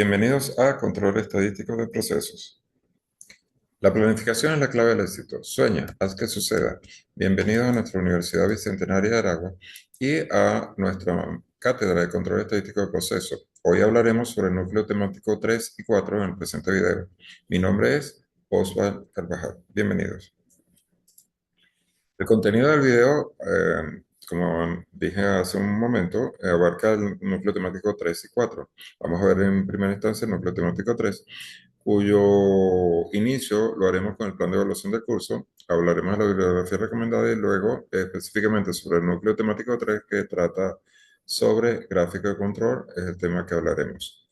Bienvenidos a Control Estadístico de Procesos. La planificación es la clave del éxito. Sueña, haz que suceda. Bienvenidos a nuestra Universidad Bicentenaria de Aragua y a nuestra Cátedra de Control Estadístico de Procesos. Hoy hablaremos sobre el núcleo temático 3 y 4 en el presente video. Mi nombre es Oswald Carvajal. Bienvenidos. El contenido del video, como dije hace un momento, abarca el núcleo temático 3 y 4. Vamos a ver en primera instancia el núcleo temático 3, cuyo inicio lo haremos con el plan de evaluación del curso. Hablaremos de la bibliografía recomendada y luego específicamente sobre el núcleo temático 3, que trata sobre gráfico de control, es el tema que hablaremos.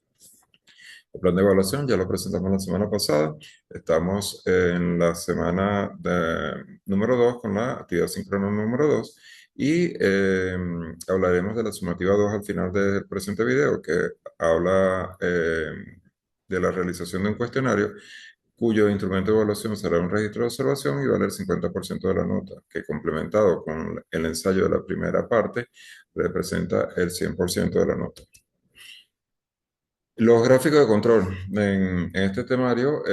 El plan de evaluación ya lo presentamos la semana pasada. Estamos en la semana número 2 con la actividad síncrona número 2 y hablaremos de la sumativa 2 al final del presente video, que habla de la realización de un cuestionario cuyo instrumento de evaluación será un registro de observación y vale el 50% de la nota, que complementado con el ensayo de la primera parte representa el 100% de la nota. Los gráficos de control. En este temario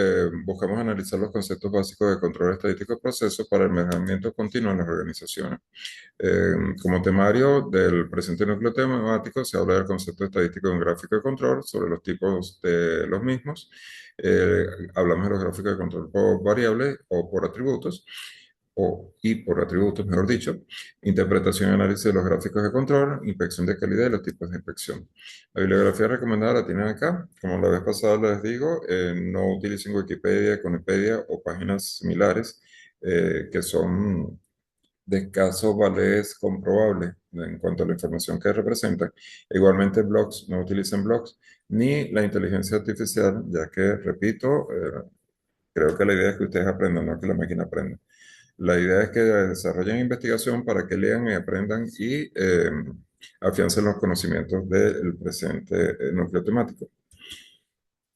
buscamos analizar los conceptos básicos de control estadístico de procesos para el mejoramiento continuo en las organizaciones. Como temario del presente núcleo temático se habla del concepto estadístico de un gráfico de control, sobre los tipos de los mismos. Hablamos de los gráficos de control por variables o por atributos y por atributos, mejor dicho, interpretación y análisis de los gráficos de control, inspección de calidad y los tipos de inspección. La bibliografía recomendada la tienen acá. Como la vez pasada les digo, no utilicen Wikipedia, Conepedia o páginas similares que son de escaso validez comprobable en cuanto a la información que representan. Igualmente blogs, no utilicen blogs, ni la inteligencia artificial, ya que, repito, creo que la idea es que ustedes aprendan, no que la máquina aprenda. La idea es que desarrollen investigación para que lean y aprendan y afiancen los conocimientos del presente núcleo temático.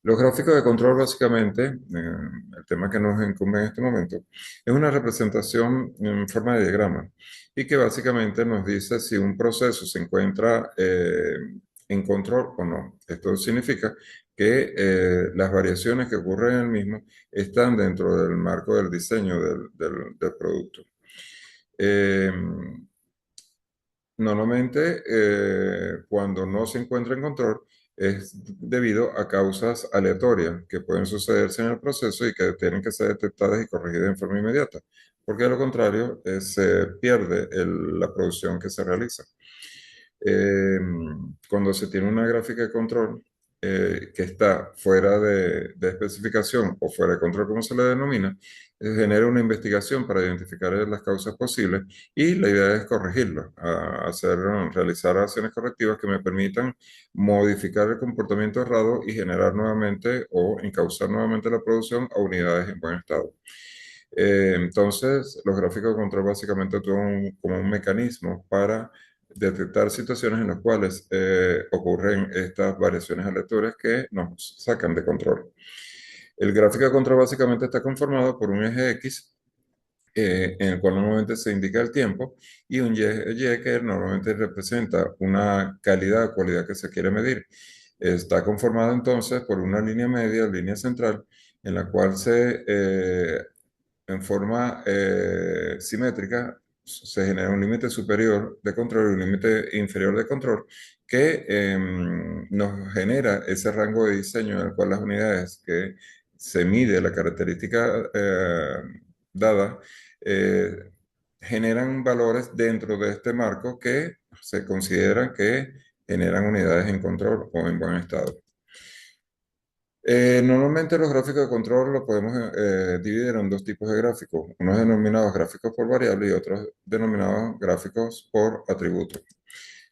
Los gráficos de control, básicamente, el tema que nos incumbe en este momento, es una representación en forma de diagrama y que básicamente nos dice si un proceso se encuentra en control o no. Esto significa que las variaciones que ocurren en el mismo están dentro del marco del diseño del producto. Eh, Normalmente, cuando no se encuentra en control, es debido a causas aleatorias que pueden sucederse en el proceso y que tienen que ser detectadas y corregidas en forma inmediata, porque de lo contrario, se pierde la producción que se realiza. Eh, Cuando se tiene una gráfica de control que está fuera de especificación o fuera de control, como se le denomina, genera una investigación para identificar las causas posibles y la idea es corregirlo, realizar acciones correctivas que me permitan modificar el comportamiento errado y generar nuevamente o encauzar nuevamente la producción a unidades en buen estado. Entonces, los gráficos de control básicamente actúan como un mecanismo para detectar situaciones en las cuales ocurren estas variaciones aleatorias que nos sacan de control. El gráfico de control básicamente está conformado por un eje X, en el cual normalmente se indica el tiempo, y un Y que normalmente representa una calidad o cualidad que se quiere medir. Está conformado entonces por una línea media, línea central, en la cual en forma simétrica se genera un límite superior de control y un límite inferior de control que nos genera ese rango de diseño en el cual las unidades que se mide la característica dada eh, generan valores dentro de este marco que se consideran que generan unidades en control o en buen estado. Normalmente los gráficos de control los podemos dividir en dos tipos de gráficos, unos denominados gráficos por variable y otros denominados gráficos por atributo.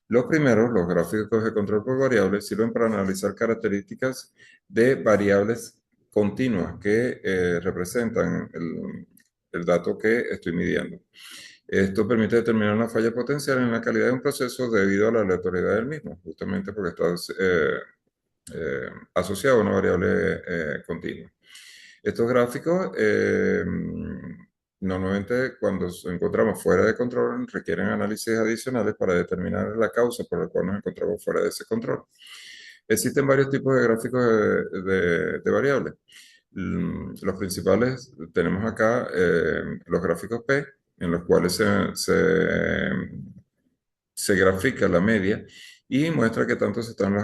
Los primeros, los gráficos de control por variable, sirven para analizar características de variables continuas que representan el dato que estoy midiendo. Esto permite determinar una falla potencial en la calidad de un proceso debido a la aleatoriedad del mismo, justamente porque está asociado a una variable continua. Estos gráficos normalmente cuando nos encontramos fuera de control requieren análisis adicionales para determinar la causa por la cual nos encontramos fuera de ese control. Existen varios tipos de gráficos de variables. Los principales tenemos acá los gráficos P, en los cuales se grafica la media y muestra que tanto se están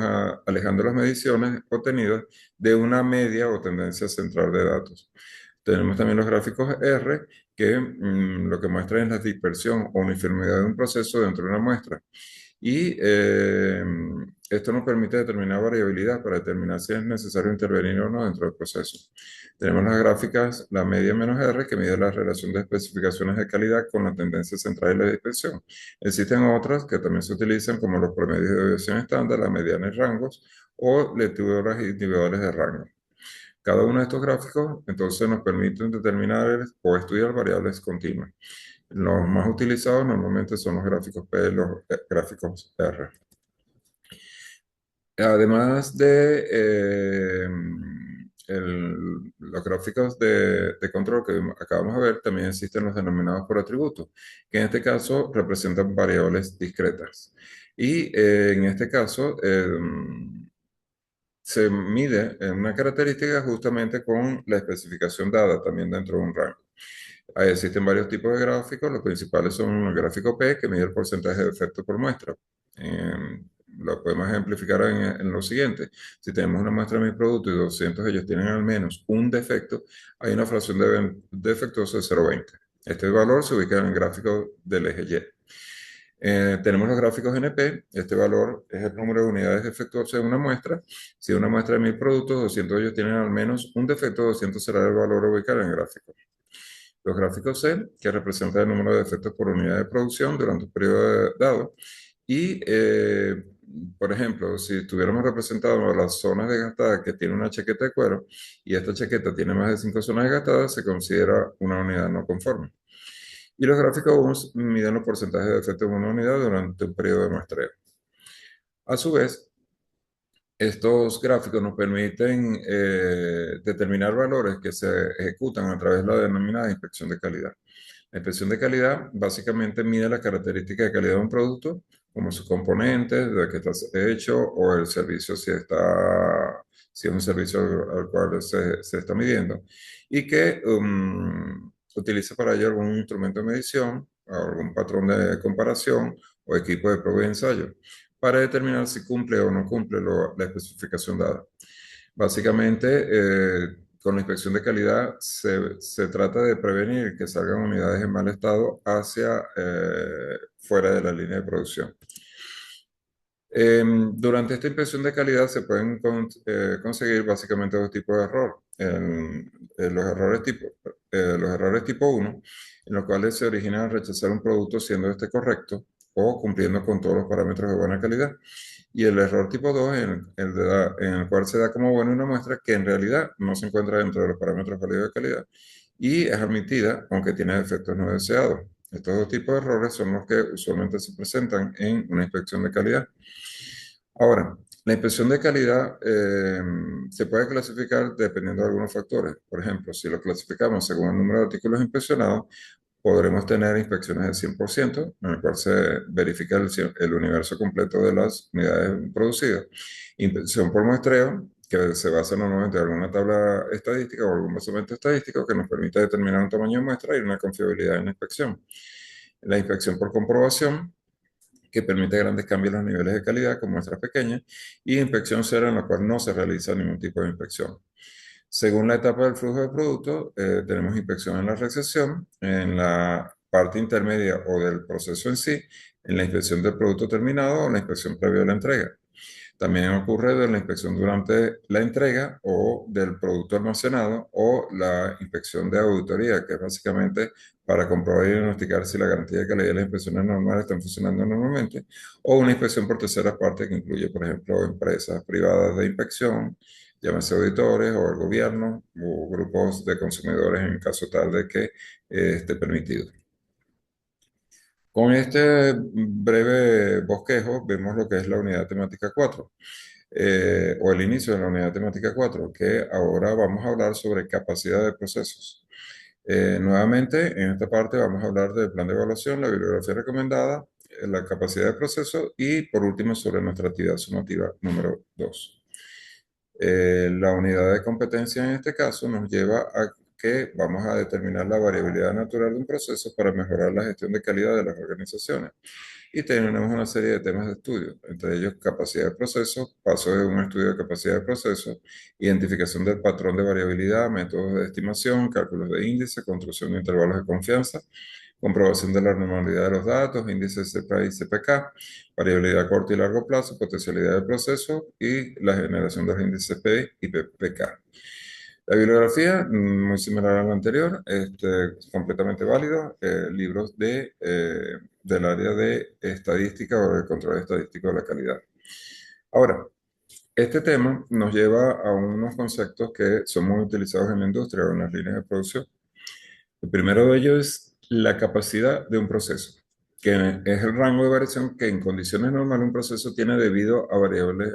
alejando las mediciones obtenidas de una media o tendencia central de datos. Tenemos también los gráficos R, que lo que muestra es la dispersión o uniformidad de un proceso dentro de una muestra. Y esto nos permite determinar variabilidad para determinar si es necesario intervenir o no dentro del proceso. Tenemos las gráficas, la media menos R, que mide la relación de especificaciones de calidad con la tendencia central y la dispersión. Existen otras que también se utilizan como los promedios de deviación estándar, la mediana y rangos o lecturas individuales de rango. Cada uno de estos gráficos entonces nos permiten determinar o estudiar variables continuas. Los más utilizados normalmente son los gráficos P y los gráficos R. Además de los gráficos de control que acabamos de ver, también existen los denominados por atributos, que en este caso representan variables discretas. Y en este caso se mide en una característica justamente con la especificación dada también dentro de un rango. Ahí existen varios tipos de gráficos, los principales son el gráfico P, que mide el porcentaje de efecto por muestra. Lo podemos ejemplificar en lo siguiente. Si tenemos una muestra de 1000 productos y 200 de ellos tienen al menos un defecto, hay una fracción de defectuoso de 0,20. Este valor se ubica en el gráfico del eje Y. Tenemos los gráficos NP. Este valor es el número de unidades defectuosas de una muestra. Si una muestra de 1000 productos, 200 de ellos tienen al menos un defecto, 200 será el valor a ubicar en el gráfico. Los gráficos C, que representan el número de defectos por unidad de producción durante un periodo dado. Y, por ejemplo, si tuviéramos representado las zonas desgastadas que tiene una chaqueta de cuero y esta chaqueta tiene más de 5 zonas desgastadas, se considera una unidad no conforme. Y los gráficos miden los porcentajes de defectos de una unidad durante un periodo de muestreo. A su vez, estos gráficos nos permiten determinar valores que se ejecutan a través de la denominada inspección de calidad. La inspección de calidad básicamente mide las características de calidad de un producto, como sus componentes, de qué está hecho, o el servicio si es un servicio al cual se está midiendo, y que utiliza para ello algún instrumento de medición, algún patrón de comparación o equipo de prueba y ensayo, para determinar si cumple o no cumple la especificación dada. Básicamente, con la inspección de calidad se trata de prevenir que salgan unidades en mal estado hacia fuera de la línea de producción. Durante esta inspección de calidad se pueden conseguir básicamente dos tipos de error. Los errores tipo 1, en los cuales se origina al rechazar un producto siendo este correcto o cumpliendo con todos los parámetros de buena calidad. Y el error tipo 2, en el cual se da como buena una muestra que en realidad no se encuentra dentro de los parámetros válidos de calidad y es admitida aunque tiene efectos no deseados. Estos dos tipos de errores son los que usualmente se presentan en una inspección de calidad. Ahora, la inspección de calidad se puede clasificar dependiendo de algunos factores. Por ejemplo, si lo clasificamos según el número de artículos inspeccionados, podremos tener inspecciones del 100%, en el cual se verifica el universo completo de las unidades producidas. Inspección por muestreo, que se basa normalmente en alguna tabla estadística o algún basamento estadístico que nos permite determinar un tamaño de muestra y una confiabilidad en la inspección. La inspección por comprobación, que permite grandes cambios en los niveles de calidad con muestras pequeñas, y inspección cero, en la cual no se realiza ningún tipo de inspección. Según la etapa del flujo de producto, tenemos inspección en la recepción, en la parte intermedia o del proceso en sí, en la inspección del producto terminado o la inspección previa a la entrega. También ocurre de la inspección durante la entrega o del producto almacenado o la inspección de auditoría, que es básicamente para comprobar y diagnosticar si la garantía de calidad y las inspecciones normales están funcionando normalmente, o una inspección por terceras partes que incluye, por ejemplo, empresas privadas de inspección, llámese auditores o el gobierno o grupos de consumidores en caso tal de que esté permitido. Con este breve bosquejo vemos lo que es la unidad temática 4, o el inicio de la unidad temática 4, que ahora vamos a hablar sobre capacidad de procesos. Nuevamente, en esta parte vamos a hablar del plan de evaluación, la bibliografía recomendada, la capacidad de proceso y por último sobre nuestra actividad sumativa número 2. La unidad de competencia en este caso nos lleva a que vamos a determinar la variabilidad natural de un proceso para mejorar la gestión de calidad de las organizaciones. Y tenemos una serie de temas de estudio, entre ellos capacidad de proceso, paso de un estudio de capacidad de proceso, identificación del patrón de variabilidad, métodos de estimación, cálculos de índice, construcción de intervalos de confianza, comprobación de la normalidad de los datos, índices CPA y CPK, variabilidad a corto y largo plazo, potencialidad del proceso y la generación de los índices P y PPK. La bibliografía, muy similar a la anterior, completamente válido, libros del área de estadística o de control estadístico de la calidad. Ahora, este tema nos lleva a unos conceptos que son muy utilizados en la industria o en las líneas de producción. El primero de ellos es la capacidad de un proceso, que es el rango de variación que en condiciones normales un proceso tiene debido a variables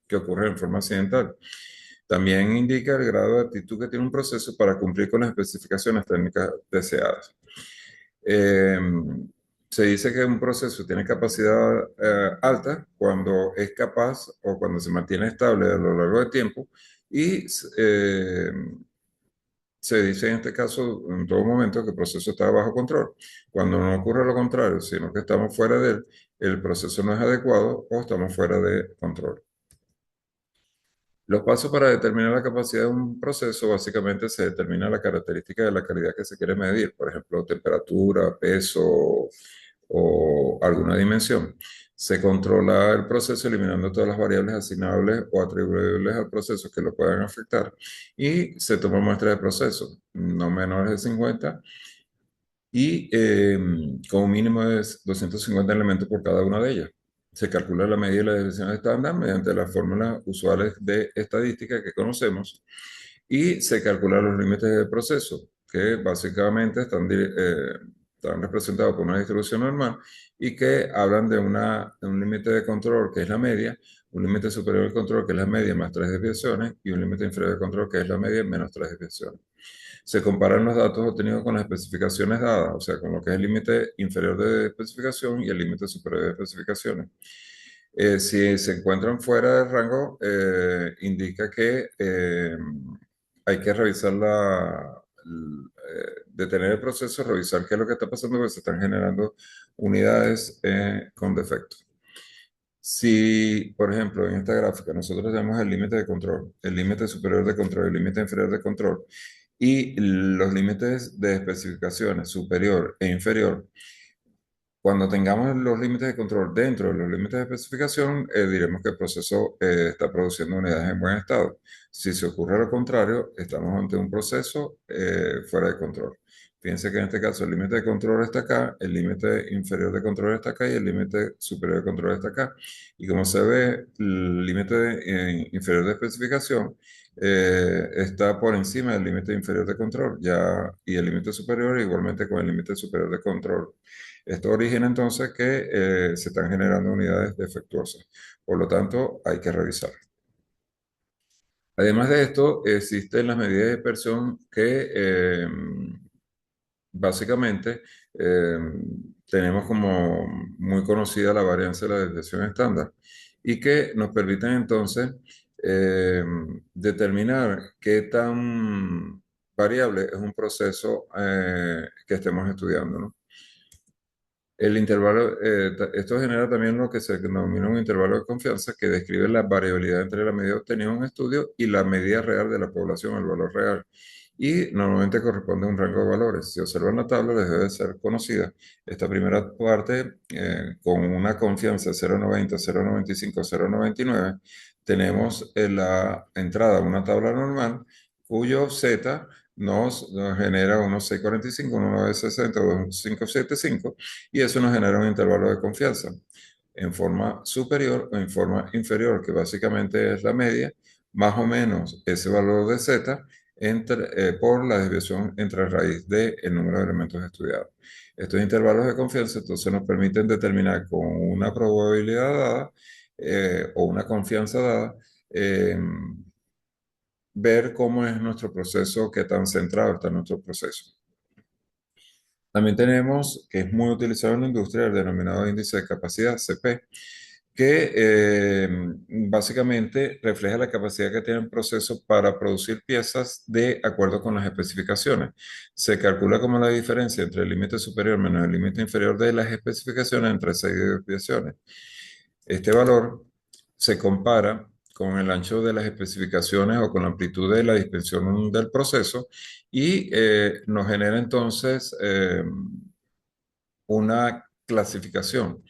que ocurren en forma accidental. También indica el grado de aptitud que tiene un proceso para cumplir con las especificaciones técnicas deseadas. Eh, Se dice que un proceso tiene capacidad alta cuando es capaz o cuando se mantiene estable a lo largo del tiempo y se dice en este caso, en todo momento, que el proceso está bajo control. Cuando no ocurre lo contrario, sino que estamos fuera de él, el proceso no es adecuado o estamos fuera de control. Los pasos para determinar la capacidad de un proceso, básicamente se determina la característica de la calidad que se quiere medir, por ejemplo, temperatura, peso o alguna dimensión. Se controla el proceso eliminando todas las variables asignables o atribuibles al proceso que lo puedan afectar y se toma muestra de proceso, no menores de 50 y con un mínimo de 250 elementos por cada una de ellas. Se calcula la medida y la desviación estándar mediante las fórmulas usuales de estadística que conocemos y se calculan los límites del proceso, que básicamente están representados por una distribución normal y que hablan de un límite de control que es la media, un límite superior al control que es la media más tres desviaciones y un límite inferior al control que es la media menos tres desviaciones. Se comparan los datos obtenidos con las especificaciones dadas, o sea, con lo que es el límite inferior de especificación y el límite superior de especificaciones. Si se encuentran fuera del rango, indica que hay que revisar detener el proceso, revisar qué es lo que está pasando, porque se están generando unidades con defectos. Si, por ejemplo, en esta gráfica nosotros tenemos el límite de control, el límite superior de control, el límite inferior de control y los límites de especificaciones superior e inferior, cuando tengamos los límites de control dentro de los límites de especificación, diremos que el proceso está produciendo unidades en buen estado. Si se ocurre lo contrario, estamos ante un proceso fuera de control. Fíjense que en este caso el límite de control está acá, el límite inferior de control está acá y el límite superior de control está acá. Y como se ve, el límite inferior de especificación está por encima del límite inferior de control, ya, y el límite superior igualmente con el límite superior de control. Esto origina entonces que se están generando unidades defectuosas. Por lo tanto, hay que revisar. Además de esto, existen las medidas de dispersión que básicamente eh, tenemos como muy conocida la varianza de la desviación estándar y que nos permiten entonces eh, determinar qué tan variable es un proceso que estemos estudiando, ¿no? El intervalo, esto genera también lo que se denomina un intervalo de confianza que describe la variabilidad entre la medida obtenida en un estudio y la medida real de la población, el valor real. Y normalmente corresponde a un rango de valores. Si observan la tabla, les debe ser conocida. Esta primera parte, con una confianza de 0,90, 0,95, 0,99, tenemos la entrada a una tabla normal cuyo Z nos genera unos 6,45, unos 9,60, unos 5,75 y eso nos genera un intervalo de confianza en forma superior o en forma inferior, que básicamente es la media, más o menos ese valor de z por la desviación entre raíz del número de elementos estudiados. Estos intervalos de confianza entonces nos permiten determinar con una probabilidad dada o una confianza dada, ver cómo es nuestro proceso, qué tan centrado está nuestro proceso. También tenemos, que es muy utilizado en la industria, el denominado índice de capacidad, CP, que básicamente refleja la capacidad que tiene el proceso para producir piezas de acuerdo con las especificaciones. Se calcula como la diferencia entre el límite superior menos el límite inferior de las especificaciones entre seis desviaciones. Este valor se compara con el ancho de las especificaciones o con la amplitud de la dispersión del proceso y nos genera entonces una clasificación.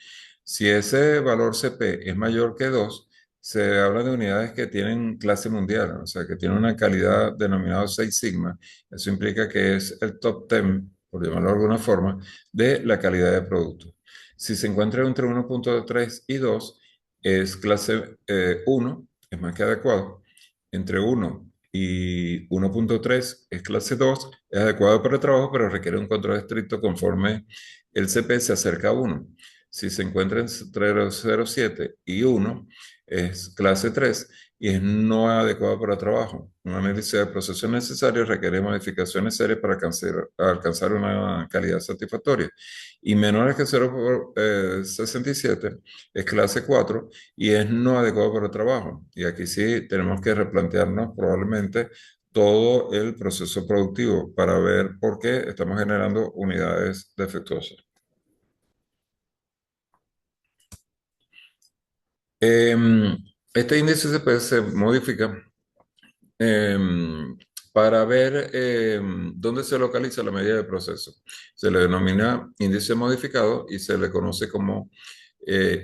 Si ese valor CP es mayor que 2, se habla de unidades que tienen clase mundial, o sea, que tienen una calidad denominada 6 sigma. Eso implica que es el top 10, por llamarlo de alguna forma, de la calidad de producto. Si se encuentra entre 1.3 y 2, es clase 1, es más que adecuado. Entre 1 y 1.3 es clase 2, es adecuado para el trabajo, pero requiere un control estricto conforme el CP se acerca a 1. Si se encuentra entre 0,07 y 1, es clase 3 y es no adecuado para trabajo. Un análisis de procesos necesarios requiere modificaciones serias para alcanzar una calidad satisfactoria. Y menor que 0,67 es clase 4 y es no adecuado para trabajo. Y aquí sí tenemos que replantearnos probablemente todo el proceso productivo para ver por qué estamos generando unidades defectuosas. Em, este índice se modifica em, para ver dónde se localiza la medida de proceso. Se le denomina índice modificado y se le conoce como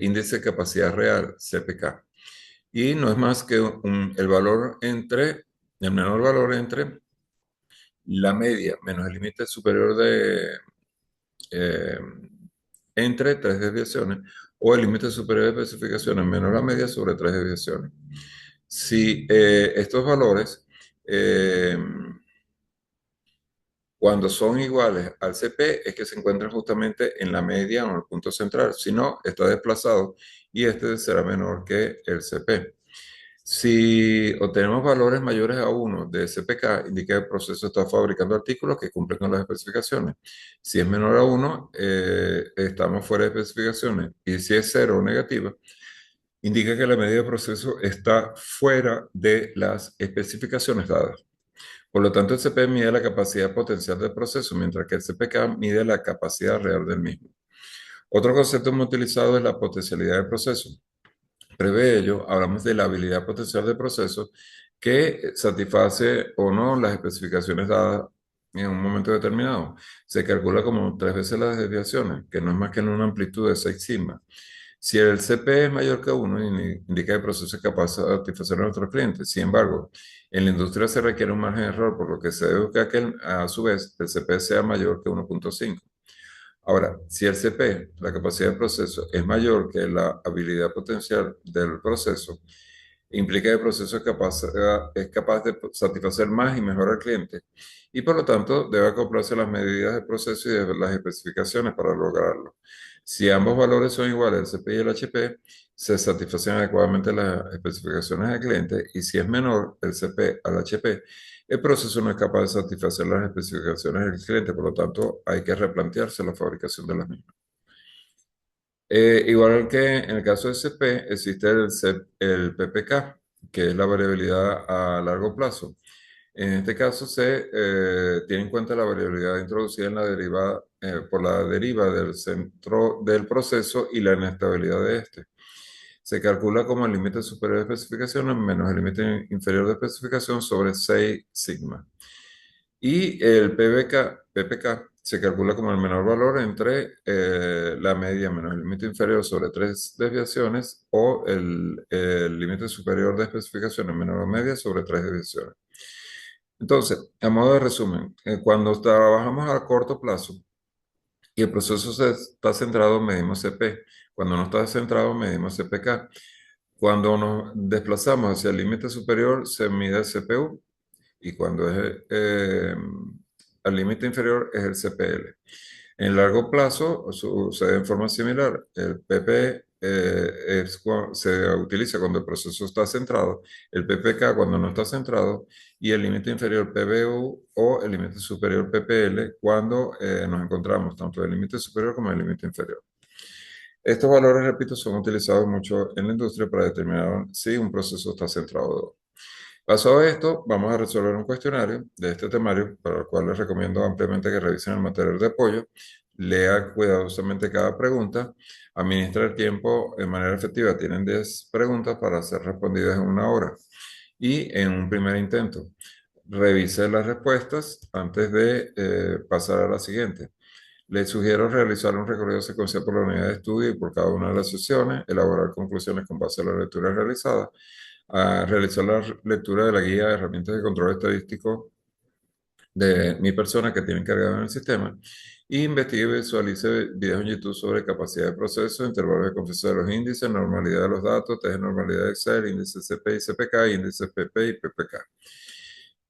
índice de capacidad real, CPK. Y no es más que el valor entre, el menor valor entre la media menos el límite superior de eh, entre tres desviaciones o el límite superior de especificaciones menos la media sobre tres desviaciones. Si estos valores, eh, cuando son iguales al CP, es que se encuentran justamente en la media o en el punto central. Si no, está desplazado y este será menor que el CP. Si obtenemos valores mayores a 1 de SPK, indica que el proceso está fabricando artículos que cumplen con las especificaciones. Si es menor a 1, estamos fuera de especificaciones. Y si es 0 o negativa, indica que la medida de proceso está fuera de las especificaciones dadas. Por lo tanto, el CP mide la capacidad potencial del proceso, mientras que el CPK mide la capacidad real del mismo. Otro concepto muy utilizado es la potencialidad del proceso. Prevé ello, hablamos de la habilidad potencial del proceso que satisface o no las especificaciones dadas en un momento determinado. Se calcula como tres veces las desviaciones, que no es más que en una amplitud de 6 sigma. Si el CP es mayor que 1, indica que el proceso es capaz de satisfacer a nuestros clientes. Sin embargo, en la industria se requiere un margen de error, por lo que se debe buscar que a su vez el CP sea mayor que 1.5. Ahora, si el CP, la capacidad del proceso, es mayor que la habilidad potencial del proceso, implica que el proceso es capaz de satisfacer más y mejor al cliente y por lo tanto debe acoplarse a las medidas del proceso y de las especificaciones para lograrlo. Si ambos valores son iguales, el CP y el HP, se satisfacen adecuadamente las especificaciones del cliente y si es menor el CP al HP, el proceso no es capaz de satisfacer las especificaciones del cliente, por lo tanto hay que replantearse la fabricación de las mismas. Igual que en el caso de CP, existe el PPK, que es la variabilidad a largo plazo. En este caso se tiene en cuenta la variabilidad introducida en la deriva, por la deriva del centro del proceso y la inestabilidad de este. Se calcula como el límite superior de especificación menos el límite inferior de especificación sobre 6 sigma. Y el PPK se calcula como el menor valor entre la media menos el límite inferior sobre tres desviaciones o el límite superior de especificaciones menor la media sobre tres desviaciones. Entonces, a modo de resumen, cuando trabajamos a corto plazo y el proceso está centrado, medimos CP. Cuando no está centrado, medimos CPK. Cuando nos desplazamos hacia el límite superior, se mide el CPU y cuando es al límite inferior es el CPL. En largo plazo sucede en forma similar. El PP se utiliza cuando el proceso está centrado, el PPK cuando no está centrado y el límite inferior PBU o el límite superior PPL cuando nos encontramos tanto el límite superior como el límite inferior. Estos valores, repito, son utilizados mucho en la industria para determinar si un proceso está centrado o no. Pasado esto, vamos a resolver un cuestionario de este temario, para el cual les recomiendo ampliamente que revisen el material de apoyo, lea cuidadosamente cada pregunta, administra el tiempo de manera efectiva. Tienen 10 preguntas para ser respondidas en una hora y en un primer intento. Revise las respuestas antes de pasar a la siguiente. Les sugiero realizar un recorrido secuencial por la unidad de estudio y por cada una de las sesiones, elaborar conclusiones con base a la lectura realizada, a realizar la lectura de la guía de herramientas de control estadístico de mi persona que tiene encargado en el sistema, y investigue y visualice videos en YouTube sobre capacidad de proceso, intervalos de confianza de los índices, normalidad de los datos, test de normalidad de Excel, índices CP y CPK, índices PP y PPK.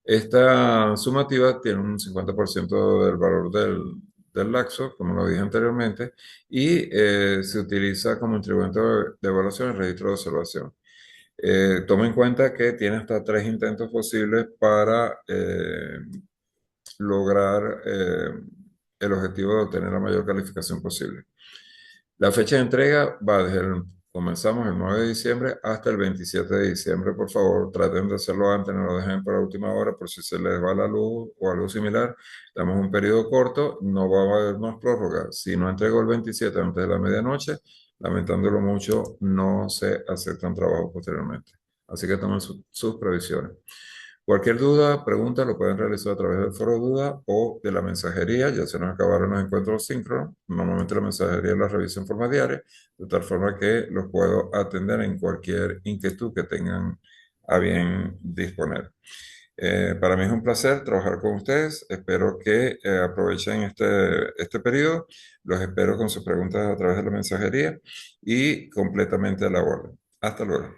Esta sumativa tiene un 50% del valor del laxo, como lo dije anteriormente, y se utiliza como instrumento de evaluación el registro de observación. Toma en cuenta que tiene hasta 3 intentos posibles para lograr el objetivo de obtener la mayor calificación posible. La fecha de entrega va comenzamos el 9 de diciembre hasta el 27 de diciembre. Por favor, traten de hacerlo antes, no lo dejen para última hora por si se les va la luz o algo similar. Damos un periodo corto, no va a haber más prórroga. Si no entregó el 27 antes de la medianoche, lamentándolo mucho, no se aceptan trabajos posteriormente. Así que tomen sus previsiones. Cualquier duda, pregunta, lo pueden realizar a través del foro de duda o de la mensajería. Ya se nos acabaron los encuentros síncronos. Normalmente la mensajería la reviso en forma diaria, de tal forma que los puedo atender en cualquier inquietud que tengan a bien disponer. Para mí es un placer trabajar con ustedes. Espero que aprovechen este periodo. Los espero con sus preguntas a través de la mensajería y completamente a la orden. Hasta luego.